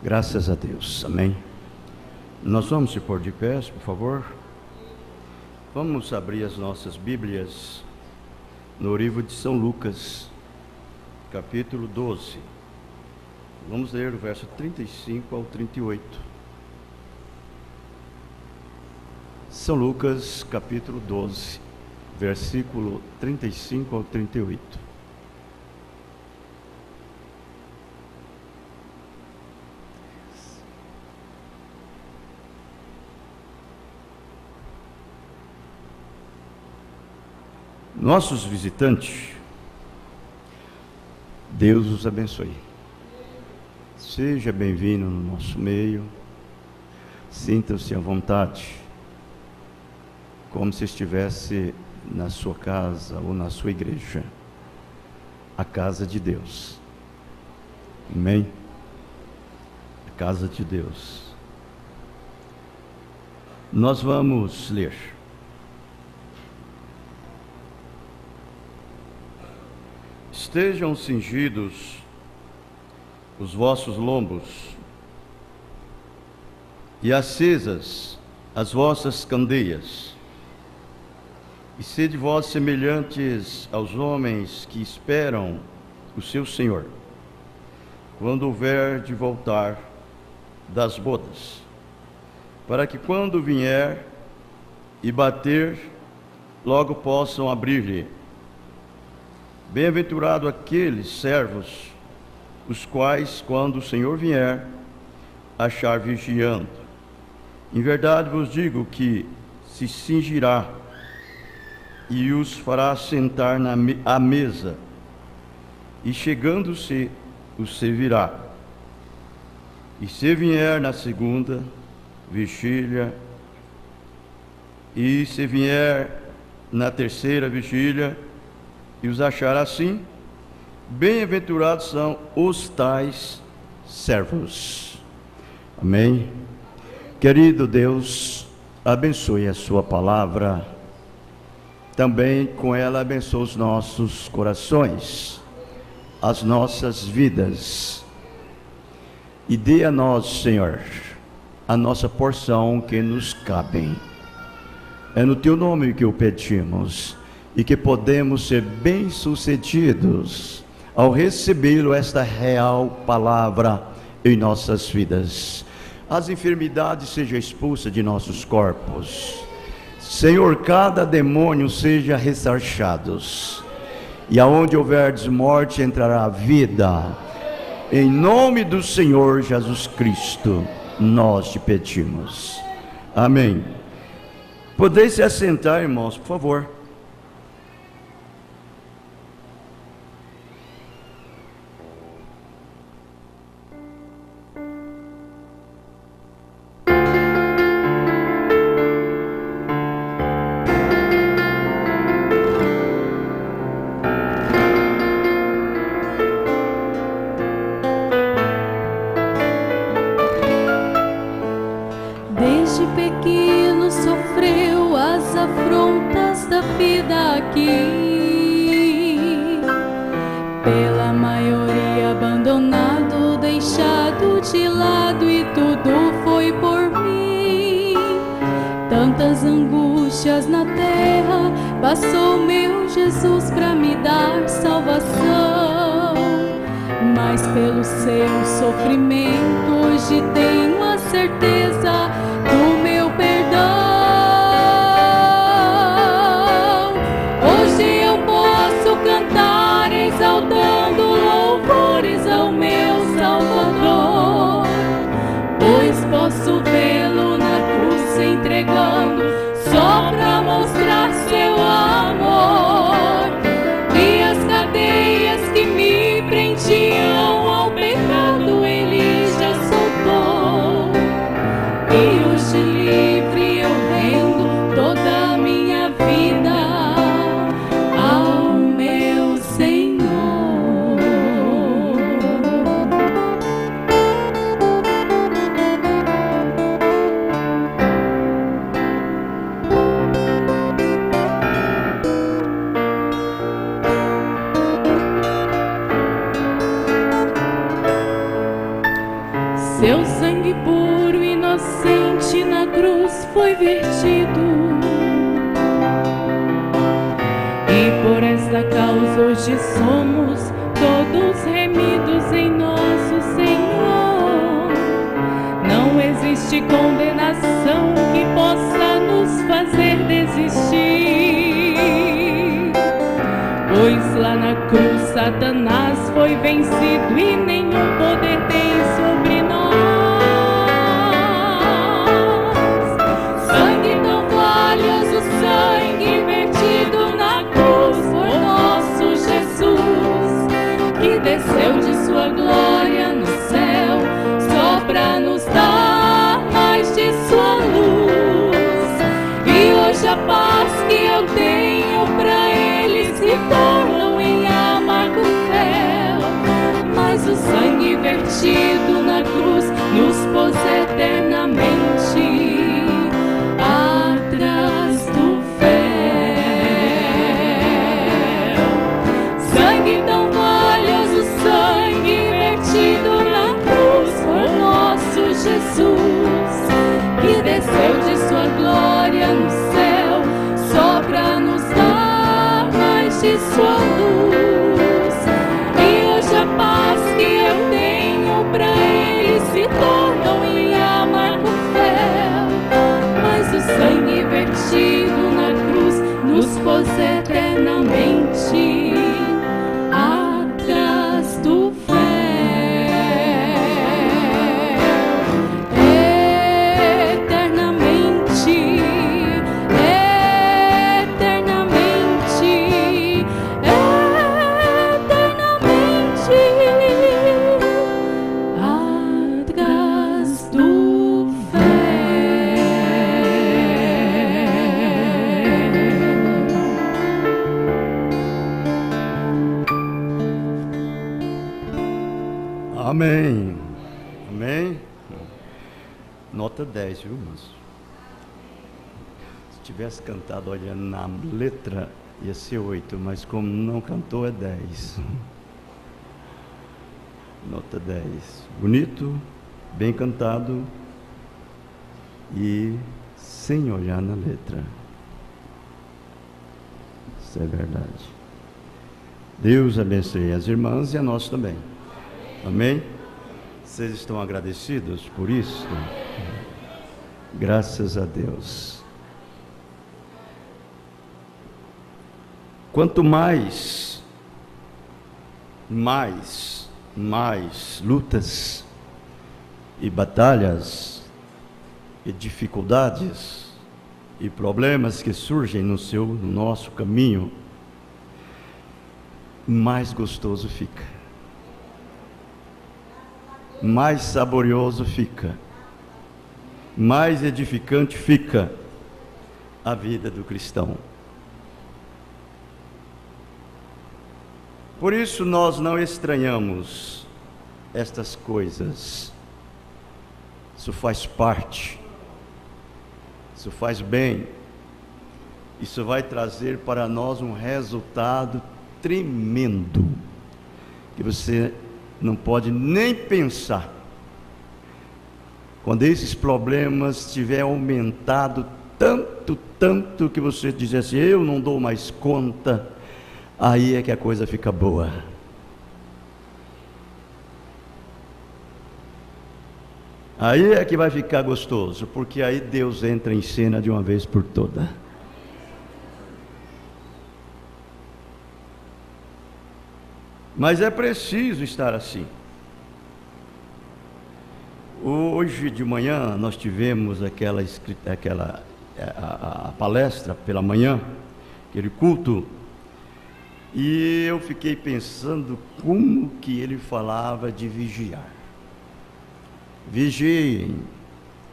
Graças a Deus, amém. Nós vamos se pôr de pé, por favor. Vamos abrir as nossas Bíblias no livro de São Lucas, capítulo 12. Vamos ler o verso 35 ao 38. São Lucas, capítulo 12, versículo 35 ao 38. Nossos visitantes, Deus os abençoe. Seja bem-vindo no nosso meio. Sinta-se à vontade, como se estivesse na sua casa ou na sua igreja, a casa de Deus. Amém? A casa de Deus. Nós vamos ler. Estejam cingidos os vossos lombos e acesas as vossas candeias, e sede vós semelhantes aos homens que esperam o seu Senhor, quando houver de voltar das bodas, para que quando vier e bater, logo possam abrir-lhe. Bem-aventurado aqueles servos, os quais, quando o Senhor vier, achar vigiando. Em verdade vos digo que se cingirá e os fará sentar à mesa, e chegando-se, os servirá. E se vier na segunda vigília, e se vier na terceira vigília, e os achar assim, bem-aventurados são os tais servos. Amém. Querido Deus, abençoe a sua palavra, também com ela abençoe os nossos corações, as nossas vidas, e dê a nós, Senhor, a nossa porção que nos cabe. É no teu nome que o pedimos, e que podemos ser bem-sucedidos ao recebê-lo, esta real palavra em nossas vidas. As enfermidades sejam expulsas de nossos corpos. Senhor, cada demônio seja ressarchados. E aonde houver desmorte, entrará a vida. Em nome do Senhor Jesus Cristo, nós te pedimos. Amém. Podeis se assentar, irmãos, por favor. Desde pequeno sofreu as afrontas da vida aqui, pela maioria abandonado, deixado de lado, e tudo foi por mim. Tantas angústias na terra passou meu Jesus pra me dar salvação, mas pelo seu sofrimento hoje tenho a certeza do meu perdão. Hoje eu posso cantar exaltando louvores ao meu Salvador, pois posso vê-lo na cruz se entregando só pra mostrar seu amor, e as cadeias que me prendiam ao pecado ele já soltou, e hoje hoje somos todos remidos em nosso Senhor. Não existe condenação que possa nos fazer desistir, pois lá na cruz Satanás foi vencido e nenhum poder tem sobre nós. Sangue tão valioso, sangue vertido na cruz por nosso Jesus, que desceu de sua glória no céu só pra nos dar mais de sua luz. E hoje a paz que eu tenho pra Ele se tornam em amargo fel, mas o sangue vertido na cruz nos pôs eternamente atrás do véu. Sangue tão valioso, sangue vertido na cruz por nosso Jesus, que desceu de sua glória no céu só pra nos dar mais de sua luz. E hoje a paz que eu tenho pra Ele se tornam em amargo fel, mas o sangue vertido na cruz nos pôs eternamente atrás do véu. Eternamente, eternamente, eternamente atrás do Amém. Amém. Nota 10, viu, moço? Se tivesse cantado olhando na letra, ia ser 8, mas como não cantou, é 10. Nota 10. Bonito, bem cantado e sem olhar na letra. Isso é verdade. Deus abençoe as irmãs e a nós também. Amém? Vocês estão agradecidos por isso? Graças a Deus. Quanto mais lutas e batalhas e dificuldades e problemas que surgem no nosso caminho, mais gostoso fica, mais saborioso fica, mais edificante fica a vida do cristão. Por isso nós não estranhamos estas coisas. Isso faz parte, isso faz bem, isso vai trazer para nós um resultado tremendo, que você não pode nem pensar. Quando esses problemas tiver aumentado tanto que você diz assim, eu não dou mais conta, aí é que a coisa fica boa. Aí é que vai ficar gostoso, porque aí Deus entra em cena de uma vez por toda. Mas é preciso estar assim. Hoje de manhã nós tivemos a palestra pela manhã, aquele culto, e eu fiquei pensando como que ele falava de vigiar. Vigiem,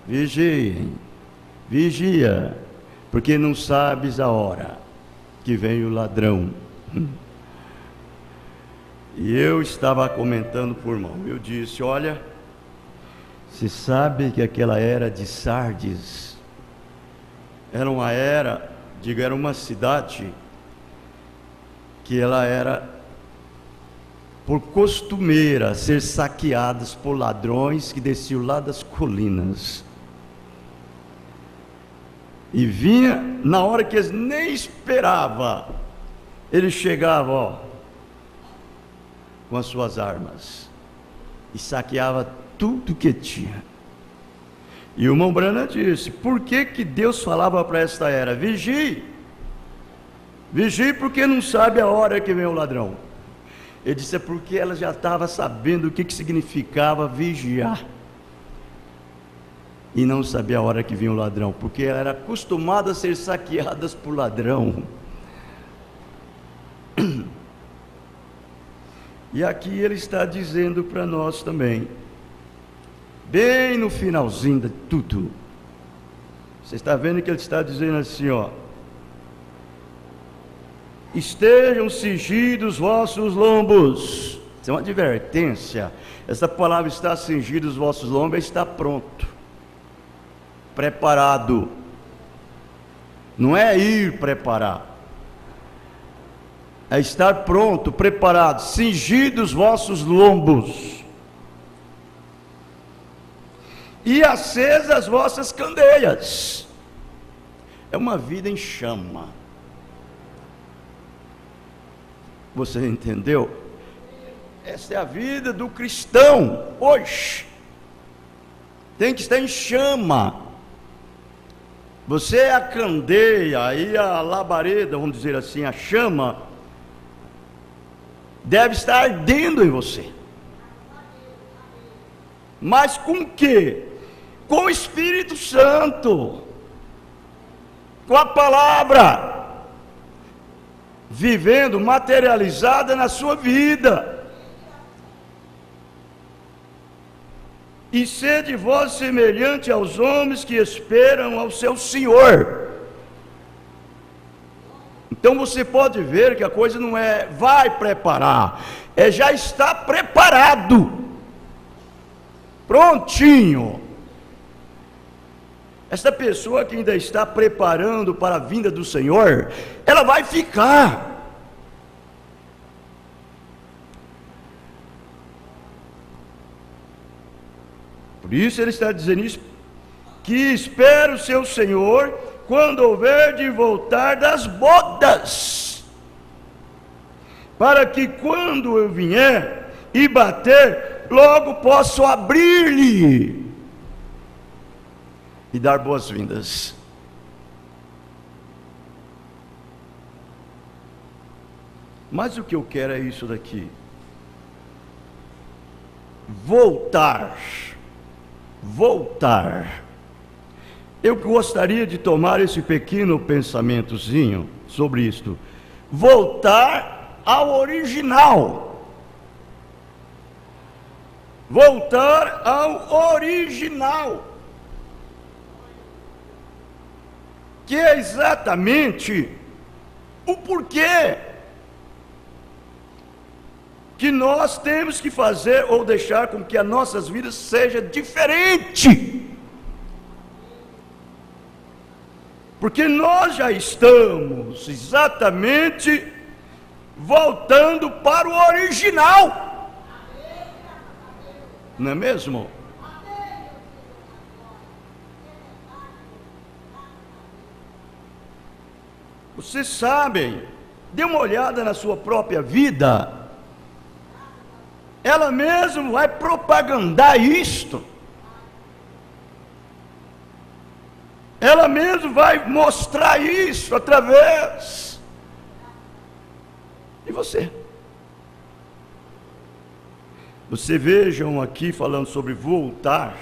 vigiem, vigia, porque não sabes a hora que vem o ladrão. E eu estava comentando por irmão, eu disse, olha, você sabe que aquela era de Sardes era uma cidade que ela era por costumeira ser saqueadas por ladrões que desciam lá das colinas. E vinha na hora que eles nem esperavam, ele chegava, com as suas armas e saqueava tudo que tinha. E o irmão Branham disse: por que Deus falava para esta era? Vigie, vigie, porque não sabe a hora que vem o ladrão. Ele disse: é porque ela já estava sabendo o que significava vigiar, e não sabia a hora que vinha o ladrão, porque ela era acostumada a ser saqueadas por ladrão. E aqui ele está dizendo para nós também, bem no finalzinho de tudo, você está vendo que ele está dizendo assim, ó: estejam cingidos vossos lombos. Isso é uma advertência. Essa palavra "está cingidos os vossos lombos" é estar pronto, preparado. Não é ir preparar, é estar pronto, preparado. Cingidos os vossos lombos e acesas as vossas candeias. É uma vida em chama. Você entendeu? Essa é a vida do cristão hoje. Tem que estar em chama. Você é a candeia e a labareda, vamos dizer assim, a chama deve estar ardendo em você. Mas com o quê? Com o Espírito Santo, com a palavra vivendo, materializada na sua vida. E sede vós semelhante aos homens que esperam ao seu Senhor. Então você pode ver que a coisa não é vai preparar, é já está preparado, prontinho. Esta pessoa que ainda está preparando para a vinda do Senhor, ela vai ficar. Por isso ele está dizendo isso, que espera o seu Senhor quando houver de voltar das bodas, para que quando eu vier e bater, logo posso abrir-lhe e dar boas-vindas. Mas o que eu quero é isso daqui: voltar. Eu gostaria de tomar esse pequeno pensamentozinho sobre isto. Voltar ao original. Voltar ao original. Que é exatamente o porquê que nós temos que fazer ou deixar com que as nossas vidas seja diferente. Porque nós já estamos exatamente voltando para o original. Não é mesmo? Vocês sabem, dê uma olhada na sua própria vida. Ela mesma vai propagandar isto. Ela mesma vai mostrar isso através de você. Você vejam aqui falando sobre voltar.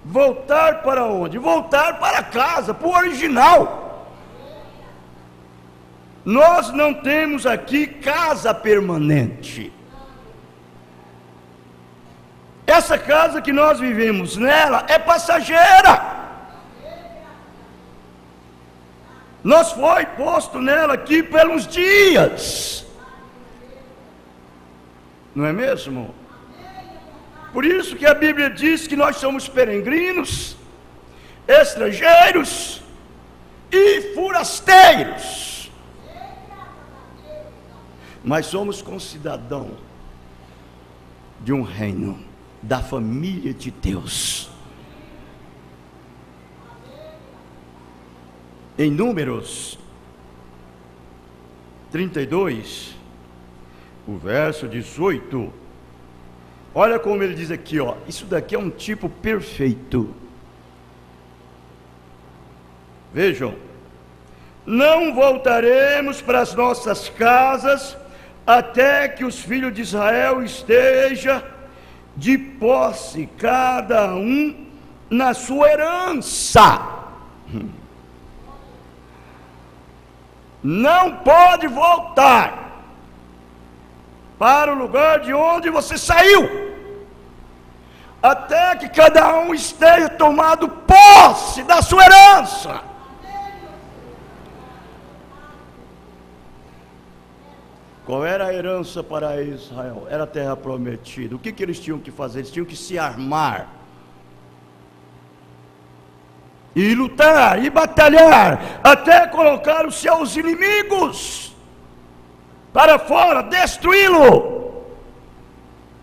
Voltar para onde? Voltar para casa, para o original. Nós não temos aqui casa permanente. Essa casa que nós vivemos nela é passageira. Nós foi posto nela aqui pelos dias. Não é mesmo? Por isso que a Bíblia diz que nós somos peregrinos, estrangeiros e forasteiros. Mas somos concidadãos de um reino, da família de Deus. Em Números 32, o verso 18. Olha como ele diz aqui, ó. Isso daqui é um tipo perfeito. Vejam. Não voltaremos para as nossas casas até que os filhos de Israel estejam de posse, cada um na sua herança. Não pode voltar para o lugar de onde você saiu, até que cada um esteja tomado posse da sua herança. Qual era a herança para Israel? Era a terra prometida. O que eles tinham que fazer? Eles tinham que se armar e lutar, e batalhar, até colocar os seus inimigos para fora, destruí-lo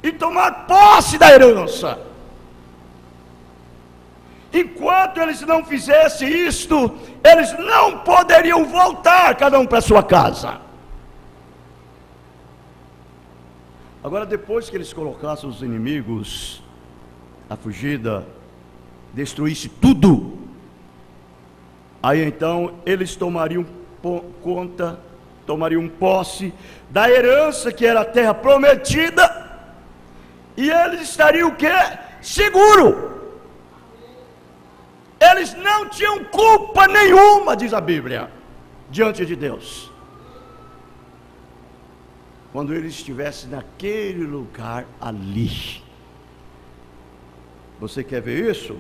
e tomar posse da herança. Enquanto eles não fizessem isto, eles não poderiam voltar cada um para sua casa. Agora, depois que eles colocassem os inimigos, a fugida, destruísse tudo, aí então eles tomariam conta, tomariam posse da herança que era a terra prometida, e eles estariam o quê? Seguro. Eles não tinham culpa nenhuma, diz a Bíblia, diante de Deus, quando ele estivesse naquele lugar ali. Você quer ver isso?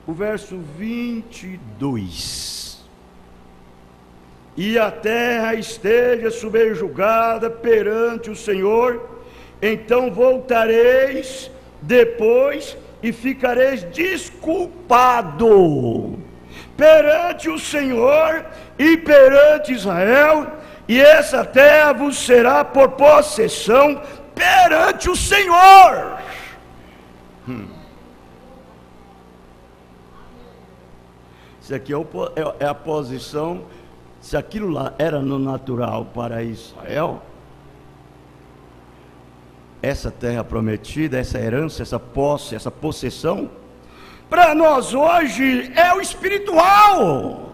O verso 22. E a terra esteja subjugada perante o Senhor, então voltareis depois e ficareis desculpado perante o Senhor e perante Israel, e essa terra vos será por possessão perante o Senhor. Isso aqui é a posição. Se aquilo lá era no natural para Israel, essa terra prometida, essa herança, essa posse, essa possessão, para nós hoje é o espiritual.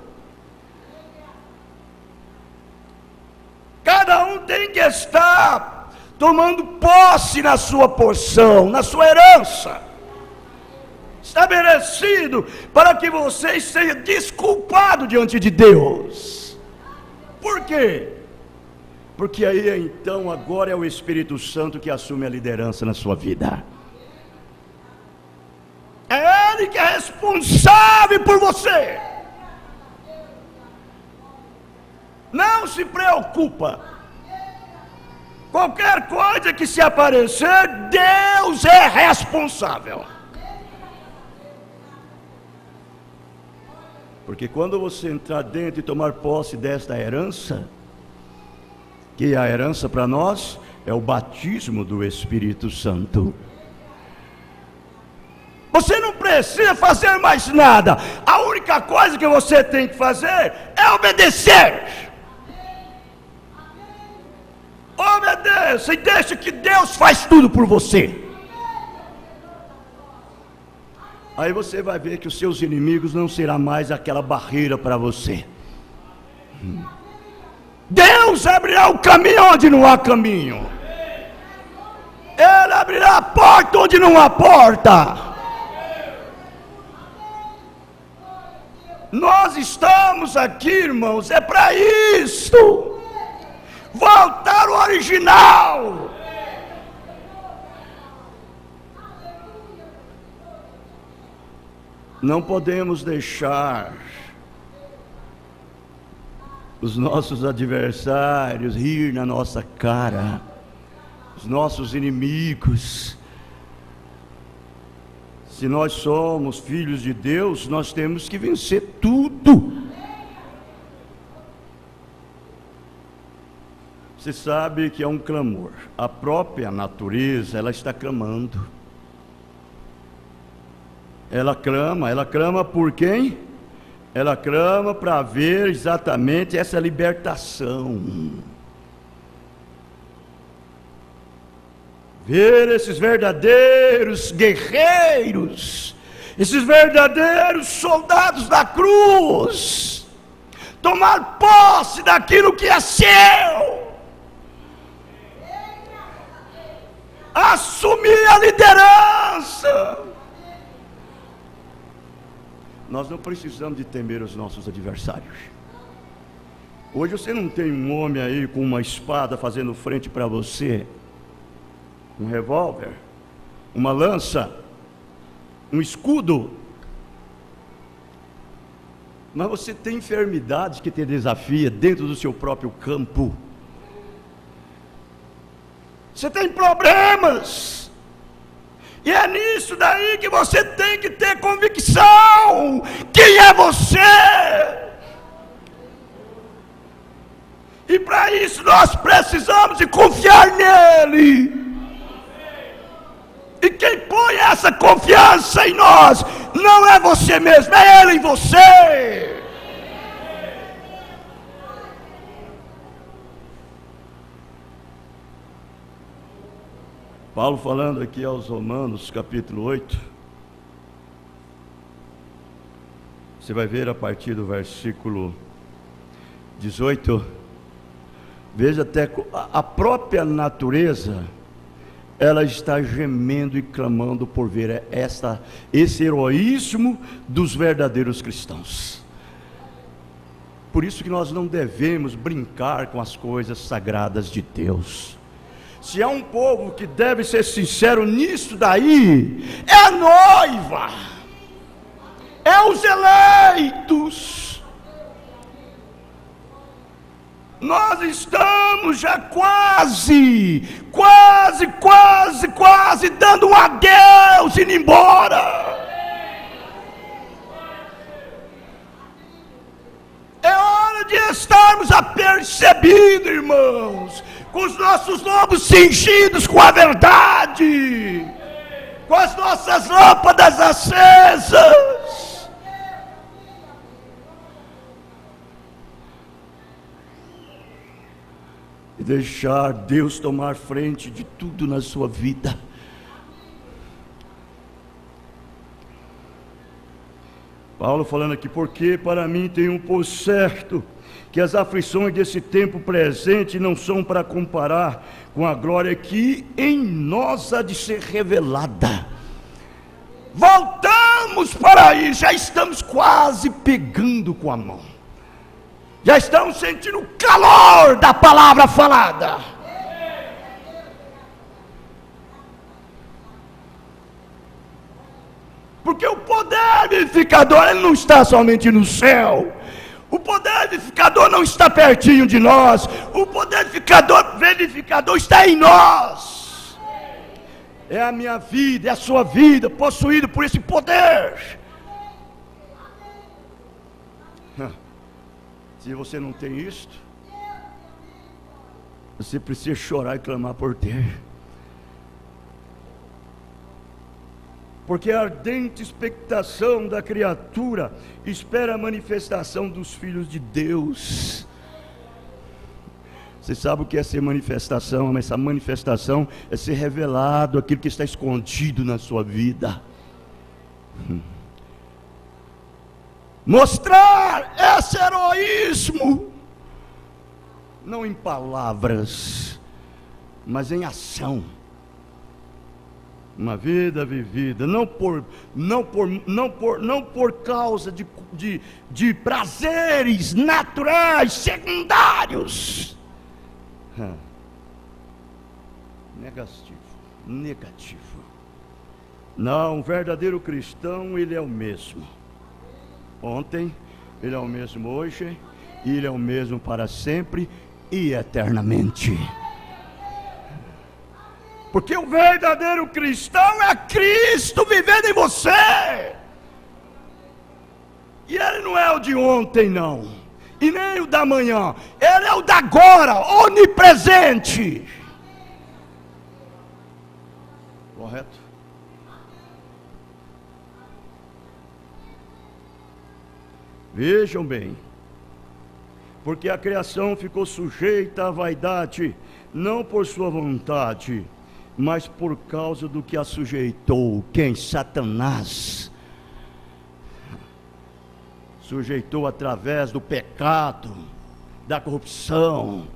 Cada um tem que estar tomando posse na sua porção, na sua herança, estabelecido para que você seja desculpado diante de Deus. Por quê? Porque aí então agora é o Espírito Santo que assume a liderança na sua vida. É Ele que é responsável por você. Não se preocupa. Qualquer coisa que se aparecer, Deus é responsável. Porque quando você entrar dentro e tomar posse desta herança, que a herança para nós é o batismo do Espírito Santo, você não precisa fazer mais nada. A única coisa que você tem que fazer é obedecer. Obedeça e deixa que Deus faz tudo por você. Aí você vai ver que os seus inimigos não serão mais aquela barreira para você. Deus abrirá o caminho onde não há caminho. Ele abrirá a porta onde não há porta. Nós estamos aqui, irmãos, é para isto. Voltar ao original. Não podemos deixar os nossos adversários rir na nossa cara, os nossos inimigos. Se nós somos filhos de Deus, nós temos que vencer tudo. Você sabe que é um clamor. A própria natureza, ela está clamando. Ela clama por quem? Ela clama para ver exatamente essa libertação. ver esses verdadeiros guerreiros, esses verdadeiros soldados da cruz, tomar posse daquilo que é seu, assumir a liderança. Nós não precisamos de temer os nossos adversários. Hoje você não tem um homem aí com uma espada fazendo frente para você, um revólver, uma lança, um escudo. Mas você tem enfermidades que te desafia dentro do seu próprio campo. Você tem problemas. E é nisso daí que você tem que ter convicção. Quem é você? E para isso nós precisamos de confiar nele. E quem põe essa confiança em nós não é você mesmo, é ele em você. Paulo falando aqui aos Romanos, capítulo 8. Você vai ver a partir do versículo 18. Veja até a própria natureza, ela está gemendo e clamando por ver esse heroísmo dos verdadeiros cristãos. Por isso que nós não devemos brincar com as coisas sagradas de Deus. Se há um povo que deve ser sincero nisso daí, é a noiva, é os eleitos. Nós estamos já quase dando um adeus, indo embora. É hora de estarmos apercebidos, irmãos, com os nossos lombos cingidos com a verdade, com as nossas lâmpadas acesas. E deixar Deus tomar frente de tudo na sua vida. Paulo falando aqui, porque para mim tem por certo que as aflições desse tempo presente não são para comparar com a glória que em nós há de ser revelada. Voltamos para aí, já estamos quase pegando com a mão. Já estamos sentindo o calor da palavra falada. Porque o poder vivificador, ele não está somente no céu. O poder vivificador não está pertinho de nós. O poder vivificador está em nós. É a minha vida, é a sua vida, possuído por esse poder. Se você não tem isto, você precisa chorar e clamar por ter. Porque a ardente expectação da criatura espera a manifestação dos filhos de Deus. Você sabe o que é ser manifestação? Mas essa manifestação é ser revelado aquilo que está escondido na sua vida. Mostrar esse heroísmo, não em palavras, mas em ação. Uma vida vivida, não por causa de prazeres naturais, secundários. Negativo. Não, um verdadeiro cristão, ele é o mesmo. Ontem, ele é o mesmo hoje, e ele é o mesmo para sempre e eternamente. Porque o verdadeiro cristão é Cristo vivendo em você. E ele não é o de ontem, não, e nem o da manhã. Ele é o da agora, onipresente. Correto? Vejam bem, porque a criação ficou sujeita à vaidade, não por sua vontade, mas por causa do que a sujeitou. Quem? Satanás. Sujeitou através do pecado, da corrupção,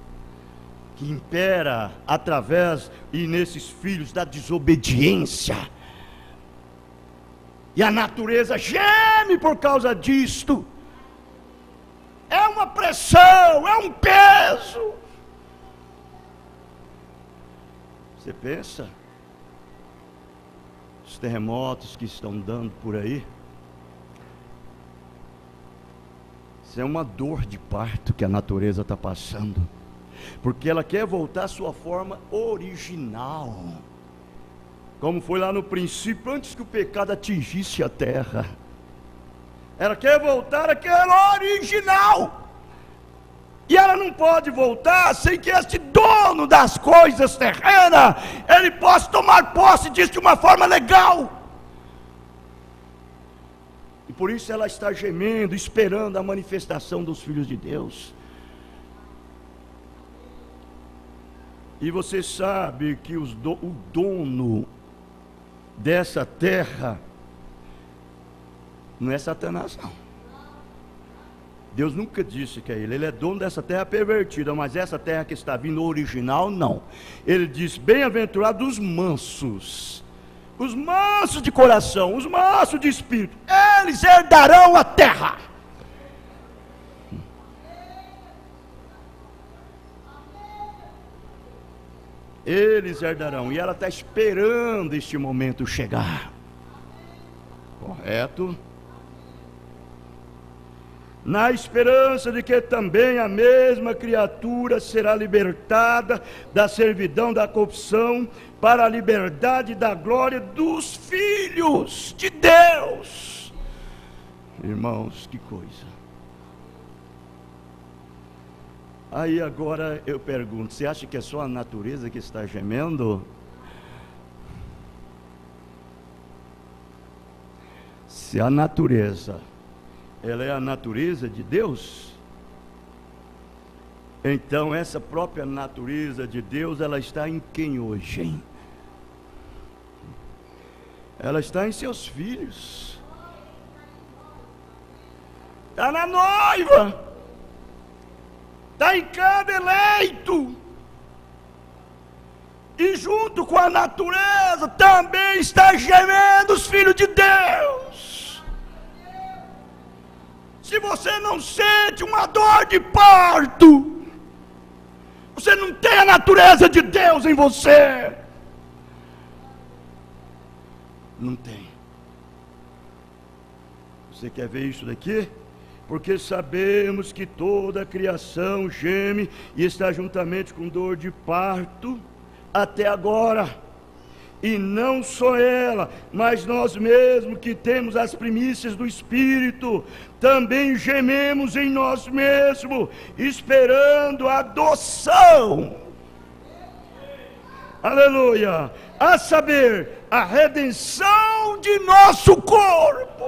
que impera através e nesses filhos da desobediência. E a natureza geme por causa disto. É uma pressão, é um peso. Você pensa? Os terremotos que estão dando por aí. Isso é uma dor de parto que a natureza está passando. Porque ela quer voltar à sua forma original. Como foi lá no princípio, antes que o pecado atingisse a terra. Ela quer voltar àquela original. E ela não pode voltar sem que este dono das coisas terrenas, ele possa tomar posse disso de uma forma legal. E por isso ela está gemendo, esperando a manifestação dos filhos de Deus. E você sabe que o dono dessa terra não é Satanás, não. Deus nunca disse que é ele é dono dessa terra pervertida, mas essa terra que está vindo original, não. Ele diz: bem-aventurados os mansos de coração, os mansos de espírito, eles herdarão a terra. Eles herdarão, e ela está esperando este momento chegar. Correto? Na esperança de que também a mesma criatura será libertada da servidão da corrupção para a liberdade da glória dos filhos de Deus. Irmãos, que coisa. Aí agora eu pergunto, você acha que é só a natureza que está gemendo? Se a natureza, ela é a natureza de Deus, então essa própria natureza de Deus, ela está em quem hoje, hein? Ela está em seus filhos, está na noiva, está em cada eleito, e junto com a natureza também está gemendo os filhos de Deus. Se você não sente uma dor de parto, você não tem a natureza de Deus em você. Não tem. Você quer ver isso daqui? Porque sabemos que toda a criação geme e está juntamente com dor de parto até agora. E não só ela, mas nós mesmos que temos as primícias do Espírito, também gememos em nós mesmos, esperando a adoção. Aleluia! A saber, a redenção de nosso corpo.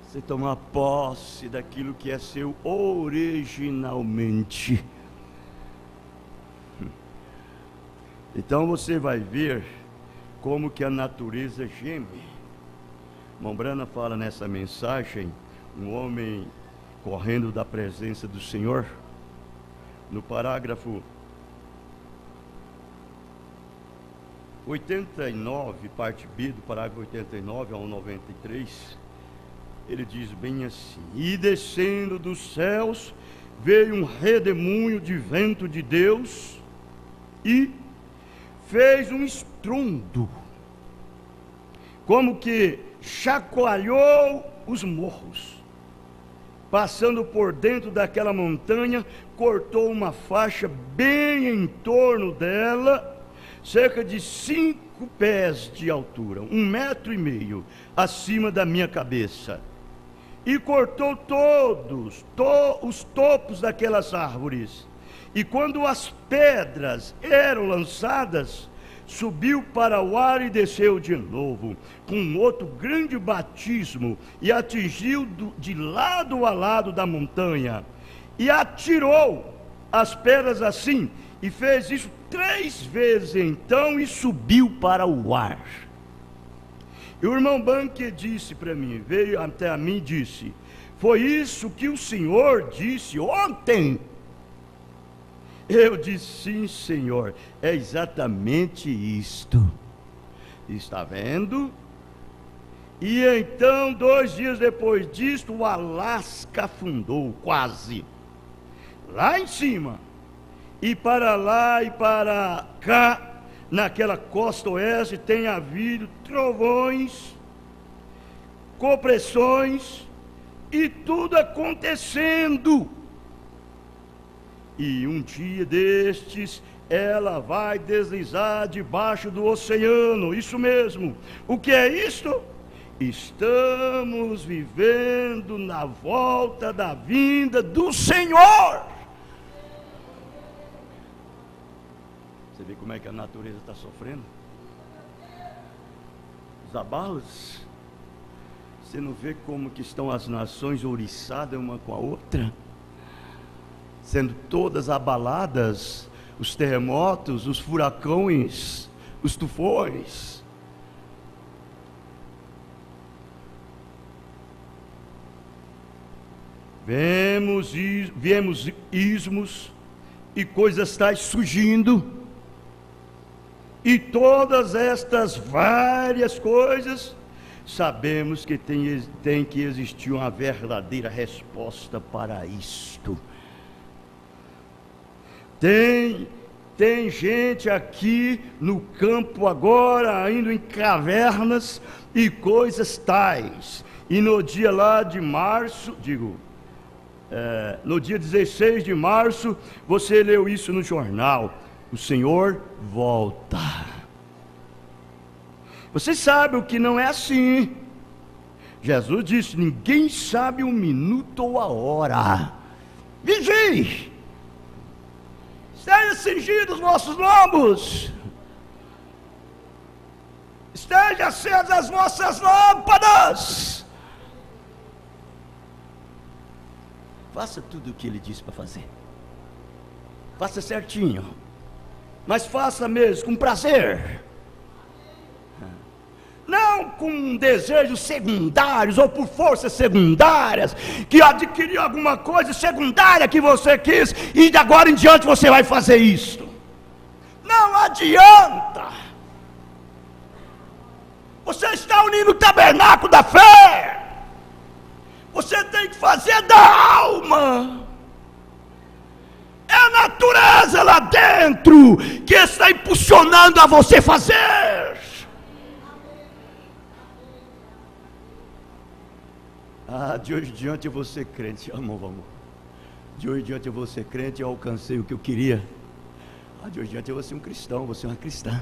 Você tomar posse daquilo que é seu originalmente. Então você vai ver como que a natureza geme. Mombrana fala nessa mensagem, um homem correndo da presença do Senhor, no parágrafo 89, parte B do parágrafo 89 ao 93, ele diz bem assim: e descendo dos céus veio um redemoinho de vento de Deus e fez um estrondo, como que chacoalhou os morros, passando por dentro daquela montanha, cortou uma faixa bem em torno dela, cerca de 5 pés de altura, 1,5 metro acima da minha cabeça, e cortou todos os topos daquelas árvores. E quando as pedras eram lançadas, subiu para o ar e desceu de novo, com outro grande batismo, e atingiu de lado a lado da montanha. e atirou as pedras assim, e fez isso 3 vezes então, e subiu para o ar. E o irmão Bunker disse para mim, veio até a mim e disse: foi isso que o senhor disse ontem? Eu disse: sim, senhor, é exatamente isto. Está vendo? E então, 2 dias depois disto, o Alasca afundou, quase, lá em cima, e para lá e para cá, naquela costa oeste, tem havido trovões, compressões, e tudo acontecendo. E um dia destes, ela vai deslizar debaixo do oceano. Isso mesmo. O que é isto? Estamos vivendo na volta da vinda do Senhor. Você vê como é que a natureza está sofrendo? Os abalos. Você não vê como que estão as nações ouriçadas uma com a outra? Sendo todas abaladas, os terremotos, os furacões, os tufões. Viemos ismos e coisas tais surgindo, e todas estas várias coisas, sabemos que tem que existir uma verdadeira resposta para isto. Tem gente aqui no campo agora, indo em cavernas e coisas tais, e no dia lá de março, no dia 16 de março, você leu isso no jornal: o Senhor volta. Você sabe o que não é assim. Jesus disse: ninguém sabe o minuto ou a hora. Vigie, estejam cingidos os nossos lombos, estejam acesas as vossas lâmpadas. Faça tudo o que ele disse para fazer. Faça certinho. Mas faça mesmo com prazer. Não com desejos secundários ou por forças secundárias, que adquiriu alguma coisa secundária que você quis e de agora em diante você vai fazer isso. Não adianta. Você está unindo o tabernáculo da fé. Você tem que fazer da alma. É a natureza lá dentro que está impulsionando a você fazer. De hoje em diante eu vou ser crente, amor. De hoje em diante eu vou ser crente, eu alcancei o que eu queria. De hoje em diante eu vou ser um cristão, vou ser uma cristã.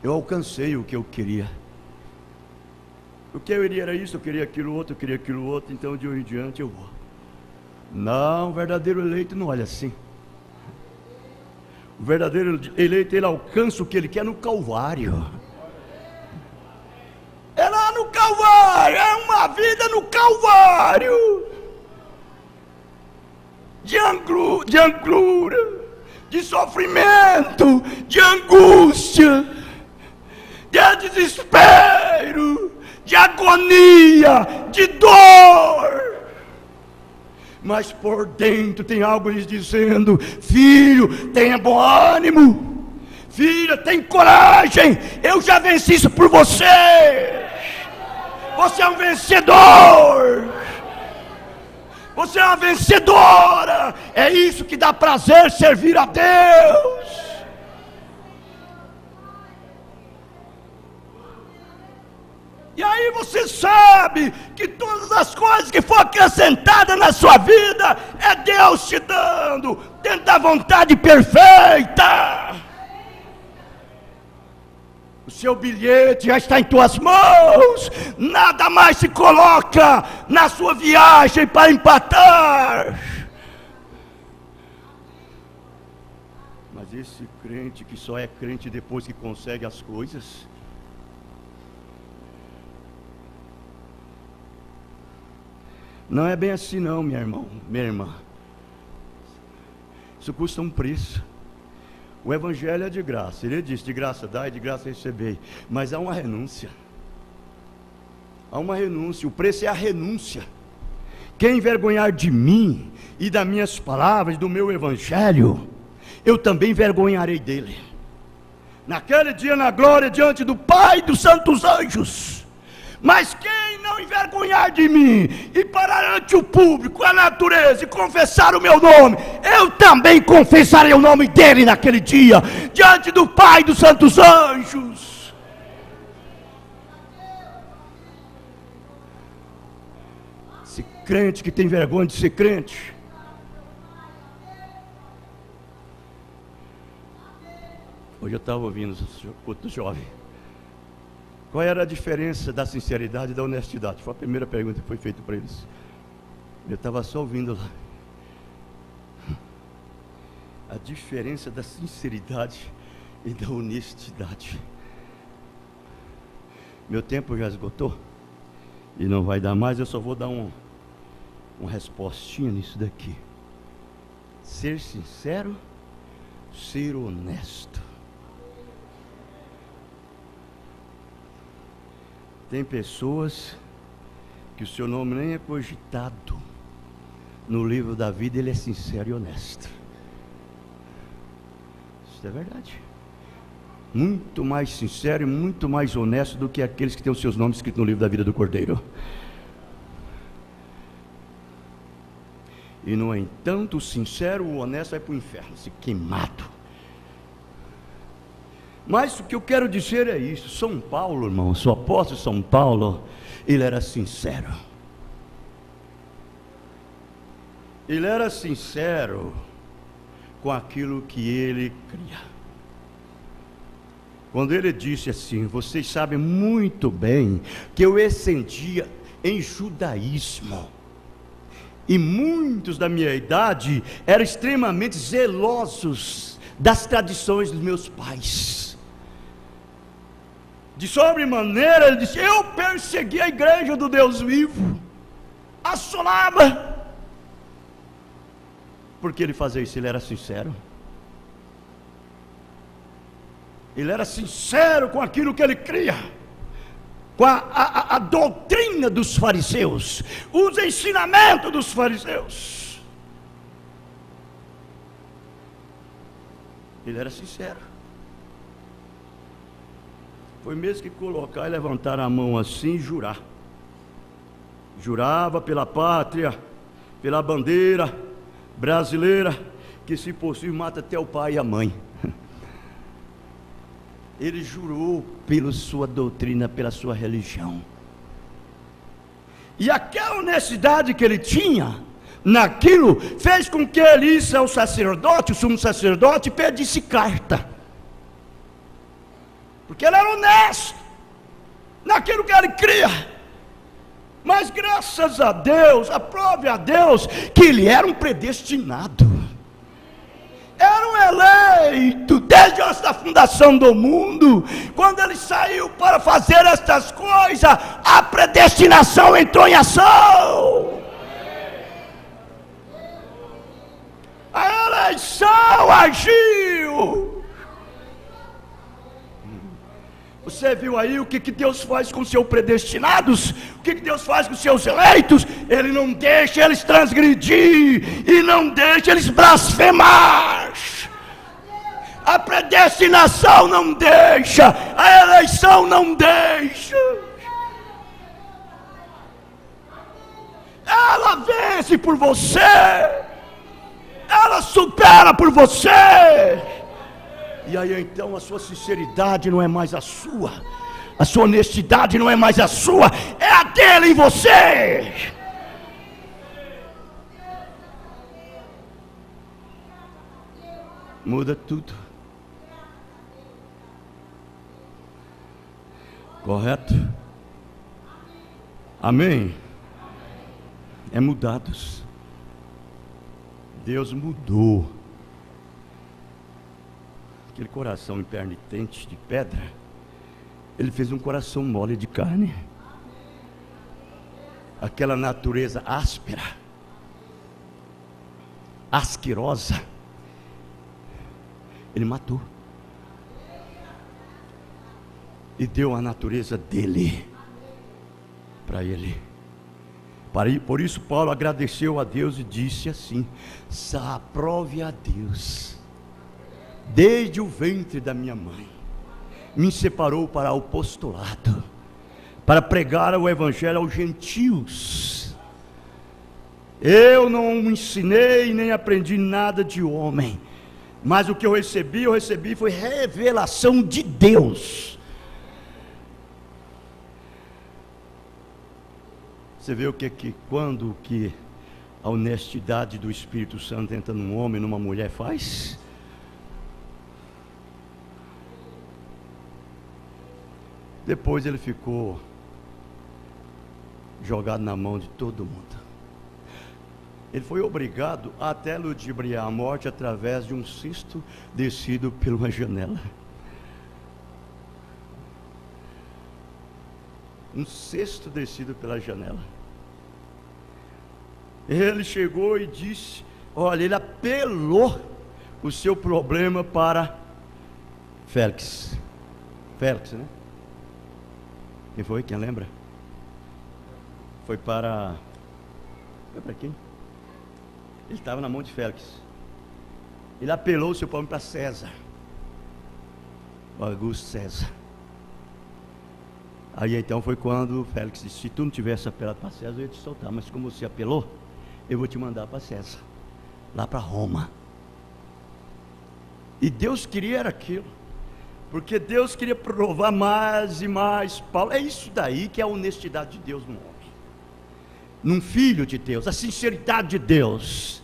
Eu alcancei o que eu queria. O que eu iria era isso, eu queria aquilo outro, então de hoje em diante eu vou. Não, o verdadeiro eleito não olha assim. O verdadeiro eleito, ele alcança o que ele quer no Calvário. É lá no Calvário, é uma vida no Calvário. De angústia, de sofrimento, de angústia, de desespero, de agonia, de dor. Mas por dentro tem algo lhes dizendo: filho, tenha bom ânimo, filha, tem coragem, eu já venci isso por você. Você é um vencedor, você é uma vencedora. É isso que dá prazer, servir a Deus. E aí você sabe que todas as coisas que foram acrescentadas na sua vida é Deus te dando, dentro da vontade perfeita. O seu bilhete já está em tuas mãos, nada mais se coloca na sua viagem para empatar. Mas esse crente que só é crente depois que consegue as coisas, Não é bem assim não, meu irmão, minha irmã. Isso custa um preço. O Evangelho é de graça. Ele diz, de graça dai, de graça recebei. Mas há uma renúncia. Há uma renúncia. O preço é a renúncia. Quem envergonhar de mim e das minhas palavras, do meu Evangelho, eu também envergonharei dele. Naquele dia, na glória, diante do Pai e dos santos anjos. Mas quem não envergonhar de mim e parar ante o público, a natureza, e confessar o meu nome, eu também confessarei o nome dele naquele dia, diante do Pai e dos santos anjos. Esse crente que tem vergonha de ser crente, hoje eu estava ouvindo outro jovem. Qual era a diferença da sinceridade e da honestidade? Foi a primeira pergunta que foi feita para eles. Eu estava só ouvindo lá. A diferença da sinceridade e da honestidade. Meu tempo já esgotou e não vai dar mais. Eu só vou dar uma respostinha nisso daqui. Ser sincero, ser honesto. Tem pessoas que o seu nome nem é cogitado no livro da vida, ele é sincero e honesto. Isso é verdade. Muito mais sincero e muito mais honesto do que aqueles que têm os seus nomes escritos no livro da vida do Cordeiro. E no entanto, o sincero, o honesto vai para o inferno, se queimado. Mas o que eu quero dizer é isso. São Paulo, irmão, o apóstolo São Paulo, ele era sincero. Ele era sincero com aquilo que ele cria. Quando ele disse assim, vocês sabem muito bem que eu ascendia em judaísmo. E muitos da minha idade eram extremamente zelosos das tradições dos meus pais. De sobremaneira, ele disse, eu persegui a igreja do Deus vivo, assolava. Por que ele fazia isso? Ele era sincero. Ele era sincero com aquilo que ele cria, com a doutrina dos fariseus, os ensinamentos dos fariseus. Ele era sincero. Foi mesmo que colocar e levantar a mão assim e jurar. Jurava pela pátria, pela bandeira brasileira, que se possível mata até o pai e a mãe. Ele jurou pela sua doutrina, pela sua religião. E aquela honestidade que ele tinha naquilo fez com que Elissa, o sacerdote, o sumo sacerdote, pedisse carta. Porque ele era honesto naquilo que ele cria. Mas graças a Deus, aprove a Deus, que ele era um predestinado. Era um eleito desde antes da fundação do mundo. Quando ele saiu para fazer estas coisas, a predestinação entrou em ação. A eleição agiu. Você viu aí o que Deus faz com seus predestinados? O que Deus faz com seus eleitos? Ele não deixa eles transgredir e não deixa eles blasfemar. A predestinação não deixa, a eleição não deixa. Ela vence por você, ela supera por você. E aí então a sua sinceridade não é mais a sua honestidade não é mais a sua, é a dele em você. Muda tudo. Correto? Amém? É mudados. Deus mudou. Aquele coração impenitente de pedra, Ele fez um coração mole de carne. aquela natureza áspera, asquerosa, ele matou. E deu a natureza dele para ele. Por isso Paulo agradeceu a Deus e disse assim: aprove a Deus, desde o ventre da minha mãe, me separou para o apostolado, para pregar o evangelho aos gentios. Eu não ensinei nem aprendi nada de homem, mas o que eu recebi foi revelação de Deus. Você vê o que quando que a honestidade do Espírito Santo entra num homem, numa mulher faz? Depois ele ficou jogado na mão de todo mundo. Ele foi obrigado a até ludibriar a morte através de um cesto descido por uma janela. Um cesto descido pela janela. Ele chegou e disse, olha, ele apelou o seu problema para Félix. Félix, né? Quem foi? Quem lembra? Foi para quem? Ele estava na mão de Félix. Ele apelou o seu problema para César, o Augusto César. Aí então foi quando Félix disse: se tu não tivesse apelado para César, eu ia te soltar, mas como você apelou, eu vou te mandar para César, lá para Roma. E Deus queria era aquilo, porque Deus queria provar mais e mais Paulo. É isso daí que é a honestidade de Deus no homem, num filho de Deus, a sinceridade de Deus.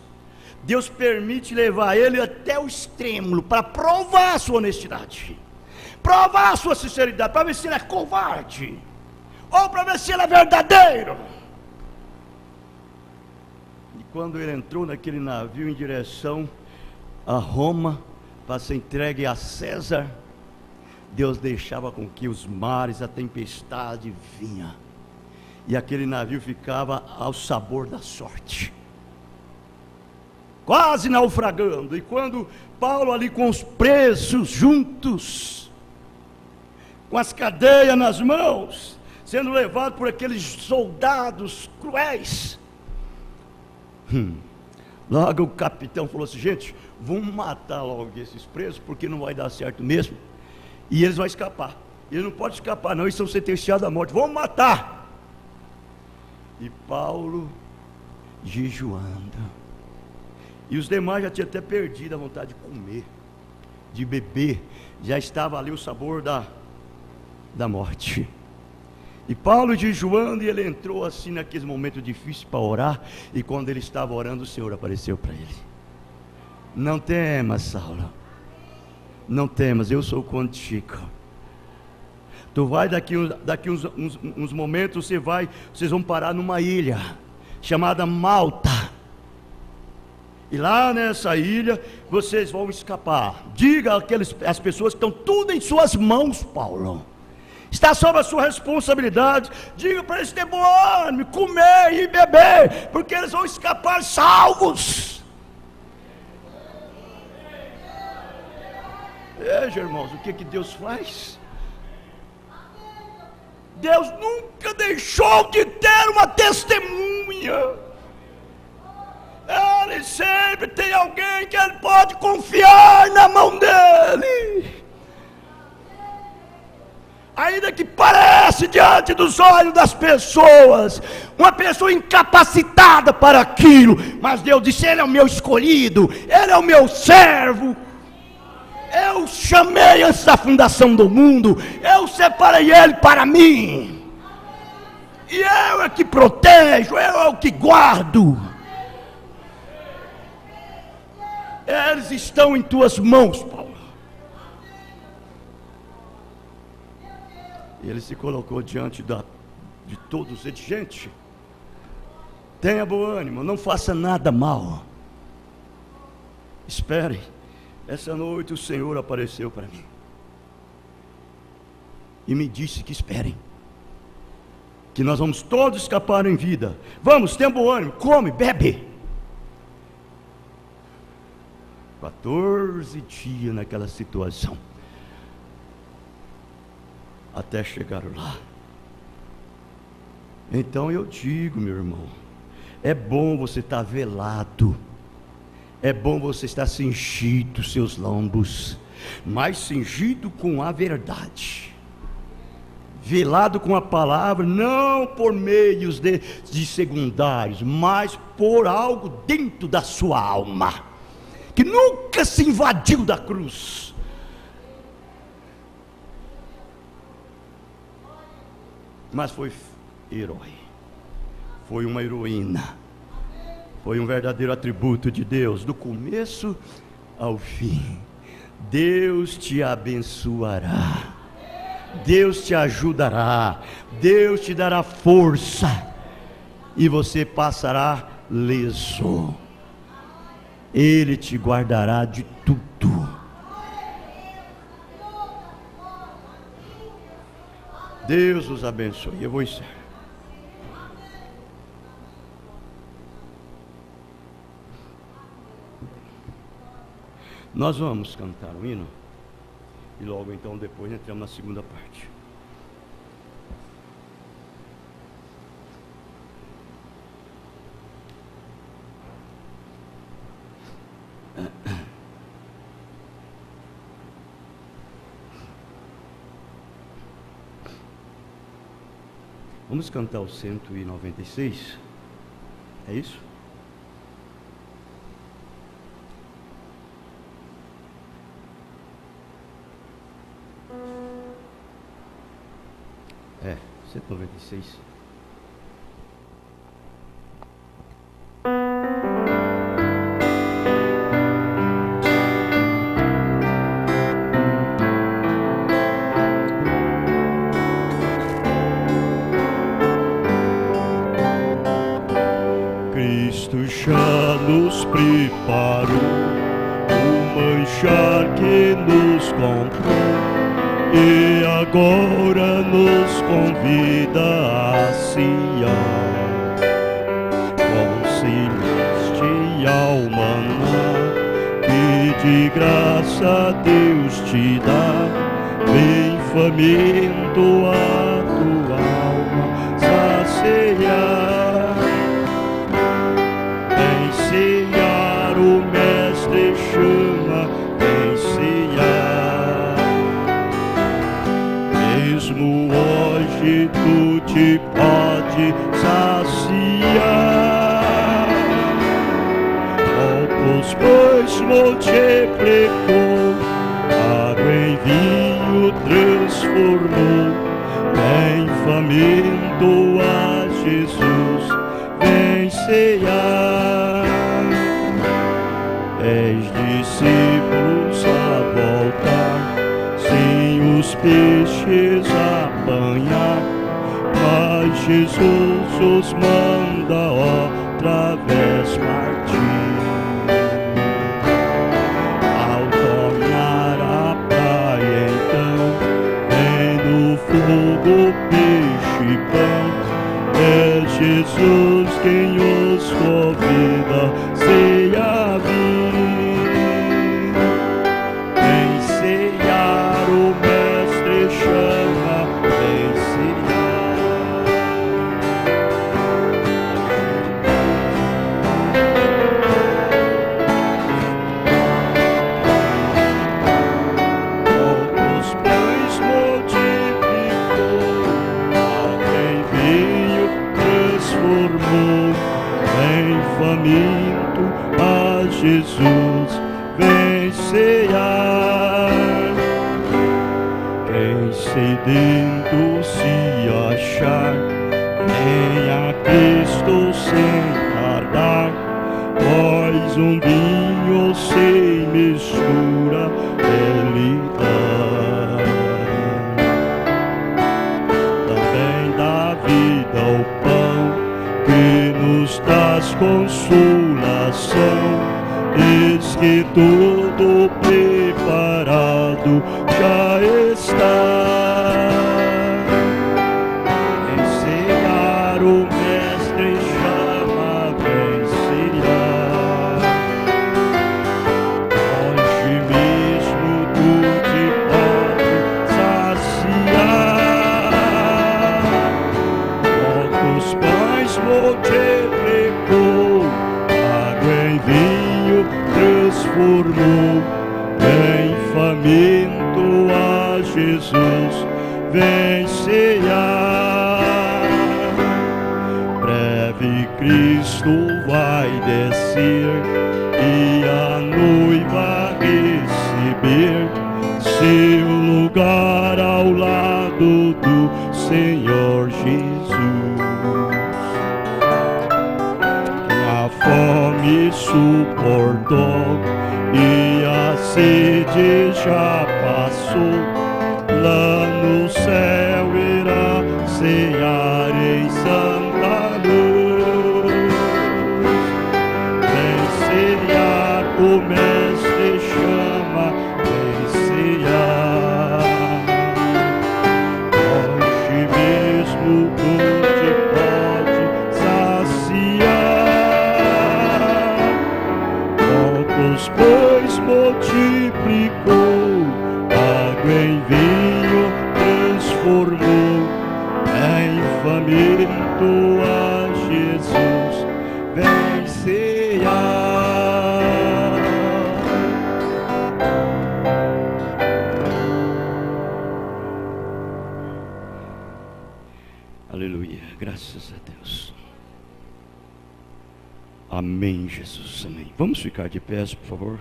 Deus permite levar ele até o extremo para provar a sua honestidade, provar a sua sinceridade, para ver se ele é covarde ou para ver se ele é verdadeiro. E quando ele entrou naquele navio em direção a Roma para ser entregue a César, Deus deixava com que os mares, a tempestade vinha, e aquele navio ficava ao sabor da sorte, quase naufragando. E quando Paulo ali com os presos juntos, com as cadeias nas mãos, sendo levado por aqueles soldados cruéis, logo o capitão falou assim: gente, vamos matar logo esses presos, porque não vai dar certo mesmo, e eles vão escapar. Eles não podem escapar não, eles são sentenciados à morte, vamos matar. E Paulo jejuando, e os demais já tinham até perdido a vontade de comer, de beber, já estava ali o sabor da morte. E Paulo jejuando, e ele entrou assim naqueles momentos difíceis para orar, e quando ele estava orando, o Senhor apareceu para ele: não temas, Saulo, não temas, eu sou contigo. Tu vai daqui uns momentos, vocês vão parar numa ilha chamada Malta, e lá nessa ilha vocês vão escapar. Diga às pessoas que estão tudo em suas mãos, Paulo, está sob a sua responsabilidade. Diga para eles ter bom ânimo, comer e beber, porque eles vão escapar salvos. Veja, irmãos, o que Deus faz? Deus nunca deixou de ter uma testemunha. Ele sempre tem alguém que ele pode confiar na mão dele, ainda que parece diante dos olhos das pessoas uma pessoa incapacitada para aquilo, mas Deus disse: ele é o meu escolhido, ele é o meu servo, eu chamei antes da fundação do mundo, eu separei ele para mim, e eu é que protejo, eu é o que guardo. Eles estão em tuas mãos, Paulo. E ele se colocou diante de todos eles: gente, tenha bom ânimo, não faça nada mal, espere. Essa noite o Senhor apareceu para mim e me disse que esperem. que nós vamos todos escapar em vida. Vamos, tem bom ânimo, come, bebe. 14 dias naquela situação, até chegar lá. Então eu digo, meu irmão, é bom você estar velado, é bom você estar cingido seus lombos, mas cingido com a verdade, velado com a palavra, não por meios de secundários, mas por algo dentro da sua alma, que nunca se invadiu da cruz. Mas foi herói, foi uma heroína, foi um verdadeiro atributo de Deus, do começo ao fim. Deus te abençoará, Deus te ajudará, Deus te dará força, e você passará leso. Ele te guardará de tudo. Deus os abençoe. Eu vou encerrar. Nós vamos cantar um hino e logo então depois entramos na segunda parte. Vamos cantar o 196, é isso? É, 196. Cristo já nos preparou o manjar que nos comprou, e agora nos convida a Sião, com celestial maná que de graça Deus te dá. Vem faminto a tua alma saciar, vem cear, o Mestre chama, vem cear. Mesmo hoje tu te pode saciar, poucos pães multiplicou, água em vinho transformou. Vem faminto a Jesus, vem cear. És discípulos a voltar, sem os peixes apanhar, mas Jesus os manda outra vez partir. Ao tornar a praia então, vem no fogo peixe e pão. É Jesus quem os convida, ceia vir. Vem ceiar, o Mestre chama, vem ceiar. Poucos pães multiplicou, água em vinho transformou. Vem faminto a Jesus, vem cear. Quem sedento se achar, venha a Cristo sem tardar, pois um vinho sem mistura Ele dá. Também dá vida ao pão, que nos traz consolação. Eis que tudo preparado já está. Vem cear, o Mestre chama, vencerá. Hoje mesmo tu te pode saciar. Quantos pães multiplicou, água em vinho transformou. Vem faminto a Jesus, vencerá. Breve Cristo vai descer e a noiva receber seu lugar ao lado do Senhor Jesus. A fome suportou e a sede já passou. Lá no céu irá cear em santa luz. Vencerá, o Mestre chama, vencerá. Hoje mesmo tu te pode saciar. Quantos pães multiplicou, água em vinho transformou. Em faminto a Jesus, vencerá. Aleluia, graças a Deus. Amém, Jesus, amém. Vamos ficar de pé, por favor.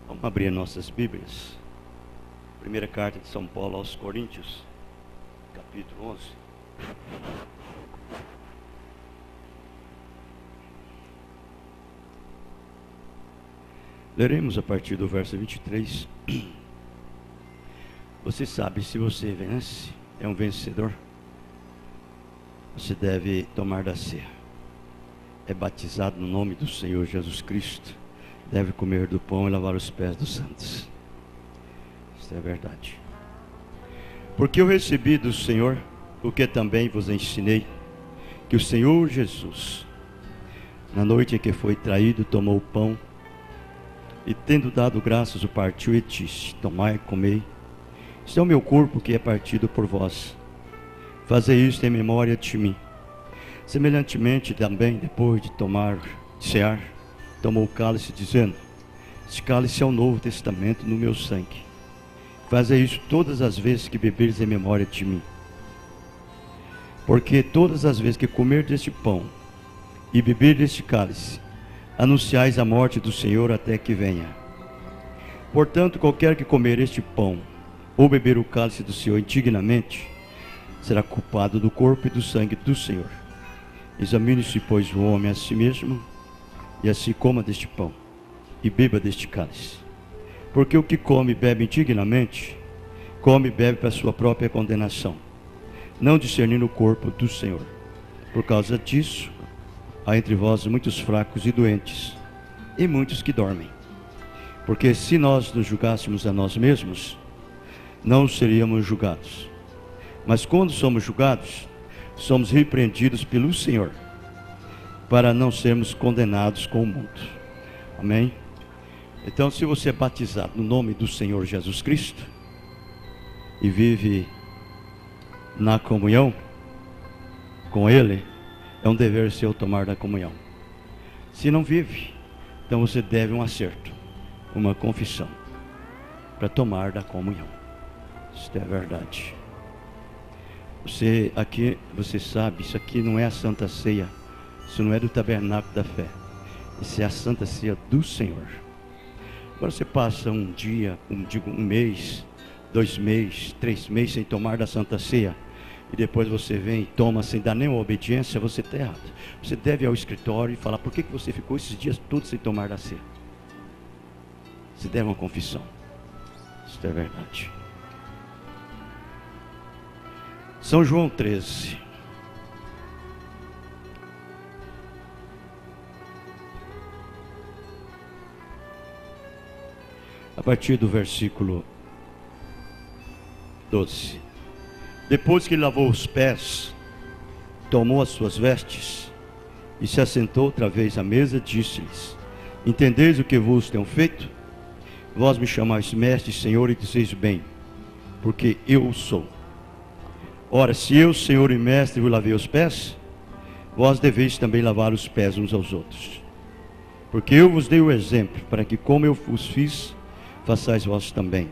Vamos abrir nossas Bíblias. Primeira carta de São Paulo aos Coríntios, capítulo 11. Leremos a partir do verso 23. Você sabe, se você vence, é um vencedor, você deve tomar da ceia. É batizado no nome do Senhor Jesus Cristo, deve comer do pão e lavar os pés dos santos. Isso é verdade. Porque eu recebi do Senhor o que também vos ensinei, que o Senhor Jesus, na noite em que foi traído, tomou o pão e, tendo dado graças, o partiu e disse: tomai e comei, este é o meu corpo que é partido por vós. Fazei isto em memória de mim. Semelhantemente também, depois de cear, tomou o cálice, dizendo: este cálice é o novo testamento no meu sangue. Fazei isso todas as vezes que beberes em memória de mim. Porque todas as vezes que comer deste pão e beber deste cálice, anunciais a morte do Senhor até que venha. Portanto, qualquer que comer este pão ou beber o cálice do Senhor indignamente, será culpado do corpo e do sangue do Senhor. Examine-se, pois, o homem a si mesmo, e assim coma deste pão e beba deste cálice. Porque o que come e bebe indignamente, come e bebe para a sua própria condenação, não discernindo o corpo do Senhor. Por causa disso, há entre vós muitos fracos e doentes, e muitos que dormem. Porque se nós nos julgássemos a nós mesmos, não seríamos julgados. Mas quando somos julgados, somos repreendidos pelo Senhor, para não sermos condenados com o mundo. Amém? Então, se você é batizado no nome do Senhor Jesus Cristo e vive na comunhão com Ele, é um dever seu tomar da comunhão. Se não vive, então você deve um acerto, uma confissão, para tomar da comunhão. Isso é verdade. Você sabe, isso aqui não é a Santa Ceia, isso não é do Tabernáculo da Fé, isso é a Santa Ceia do Senhor. Agora você passa um dia, um mês, 2 meses, 3 meses sem tomar da Santa Ceia, e depois você vem e toma sem dar nenhuma obediência, você está errado. Você deve ir ao escritório e falar: por que você ficou esses dias todos sem tomar da ceia? Você deve uma confissão. Isso é verdade. São João 13. A partir do versículo 12. Depois que lavou os pés, tomou as suas vestes e se assentou outra vez à mesa, disse-lhes: entendeis o que vos tenho feito? Vós me chamais mestre, Senhor, e dizeis bem, porque eu o sou. Ora, se eu, Senhor e mestre, vos lavei os pés, vós deveis também lavar os pés uns aos outros. Porque eu vos dei o exemplo, para que como eu vos fiz, façais vós também.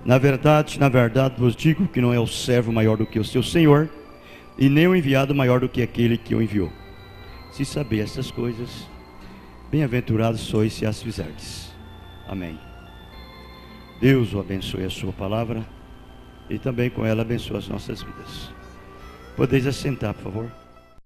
Na verdade vos digo que não é o servo maior do que o seu Senhor, e nem o enviado maior do que aquele que o enviou. Se saber essas coisas, bem-aventurados sois se as fizerdes. Amém. Deus o abençoe a sua palavra, e também com ela abençoe as nossas vidas. Podeis assentar, por favor.